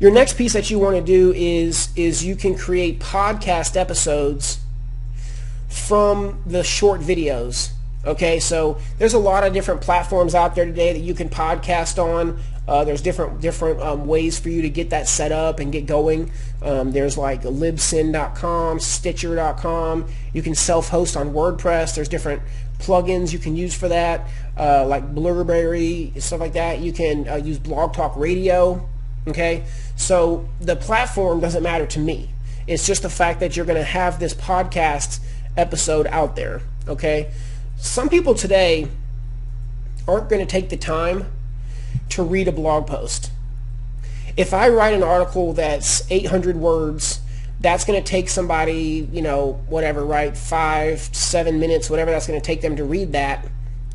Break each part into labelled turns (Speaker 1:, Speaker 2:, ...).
Speaker 1: Your next piece that you want to do is you can create podcast episodes from the short videos. Okay, so there's a lot of different platforms out there today that you can podcast on. There's different ways for you to get that set up and get going. There's like libsyn.com, stitcher.com. You can self-host on WordPress. There's different plugins you can use for that, like Blurberry, stuff like that. You can use Blog Talk Radio. Okay, so the platform doesn't matter to me. It's just the fact that you're going to have this podcast episode out there. Okay, some people today aren't going to take the time to read a blog post. If I write an article that's 800 words, that's going to take somebody, whatever, right, 5-7 minutes, whatever that's going to take them to read that.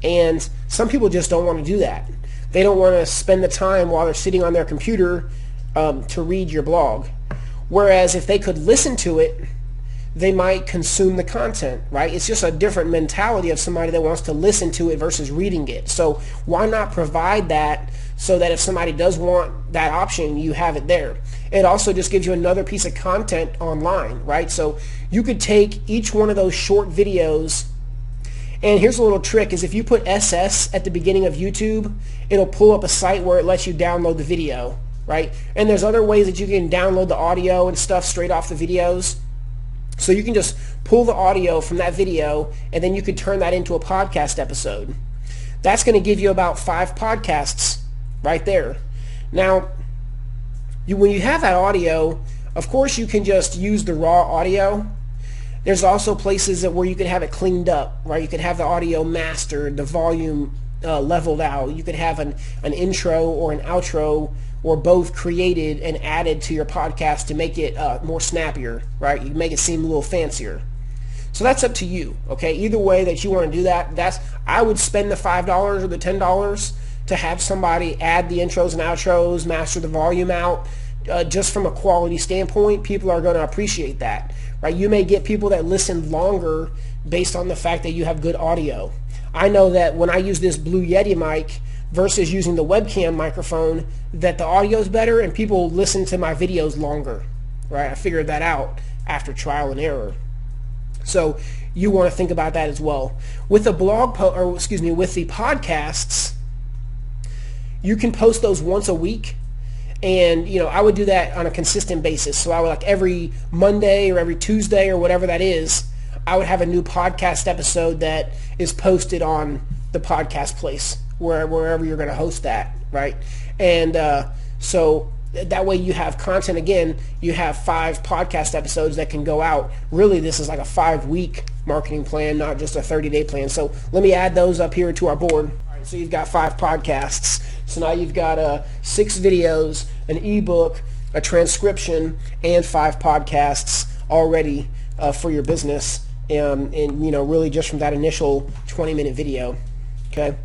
Speaker 1: And some people just don't want to do that. They don't want to spend the time while they're sitting on their computer to read your blog. Whereas if they could listen to it, they might consume the content, right? It's just a different mentality of somebody that wants to listen to it versus reading it. So why not provide that so that if somebody does want that option, you have it there. It also just gives you another piece of content online, right? So you could take each one of those short videos, and here's a little trick, is if you put SS at the beginning of YouTube, it'll pull up a site where it lets you download the video, right? And there's other ways that you can download the audio and stuff straight off the videos. So you can just pull the audio from that video, and then you can turn that into a podcast episode. That's going to give you about 5 podcasts right there. Now, when you have that audio, of course you can just use the raw audio. There's also places where you could have it cleaned up, right? You could have the audio mastered, the volume leveled out. You could have an intro or an outro or both created and added to your podcast to make it more snappier, right? You can make it seem a little fancier. So that's up to you, okay? Either way that you want to do that, I would spend the $5 or the $10 to have somebody add the intros and outros, master the volume out. Just from a quality standpoint, people are going to appreciate that, right? You may get people that listen longer based on the fact that you have good audio. I know that when I use this Blue Yeti mic versus using the webcam microphone, that the audio is better and people listen to my videos longer, right? I figured that out after trial and error. So you want to think about that as well. With the with the podcasts, you can post those once a week. And, I would do that on a consistent basis. So I would, like, every Monday or every Tuesday or whatever that is, I would have a new podcast episode that is posted on the podcast place, wherever you're going to host that, right? And so that way you have content. Again, you have 5 podcast episodes that can go out. Really, this is like a 5-week marketing plan, not just a 30-day plan. So let me add those up here to our board. All right, so you've got 5 podcasts. So now you've got 6 videos, an ebook, a transcription, and 5 podcasts already for your business. And really just from that initial 20-minute video. Okay.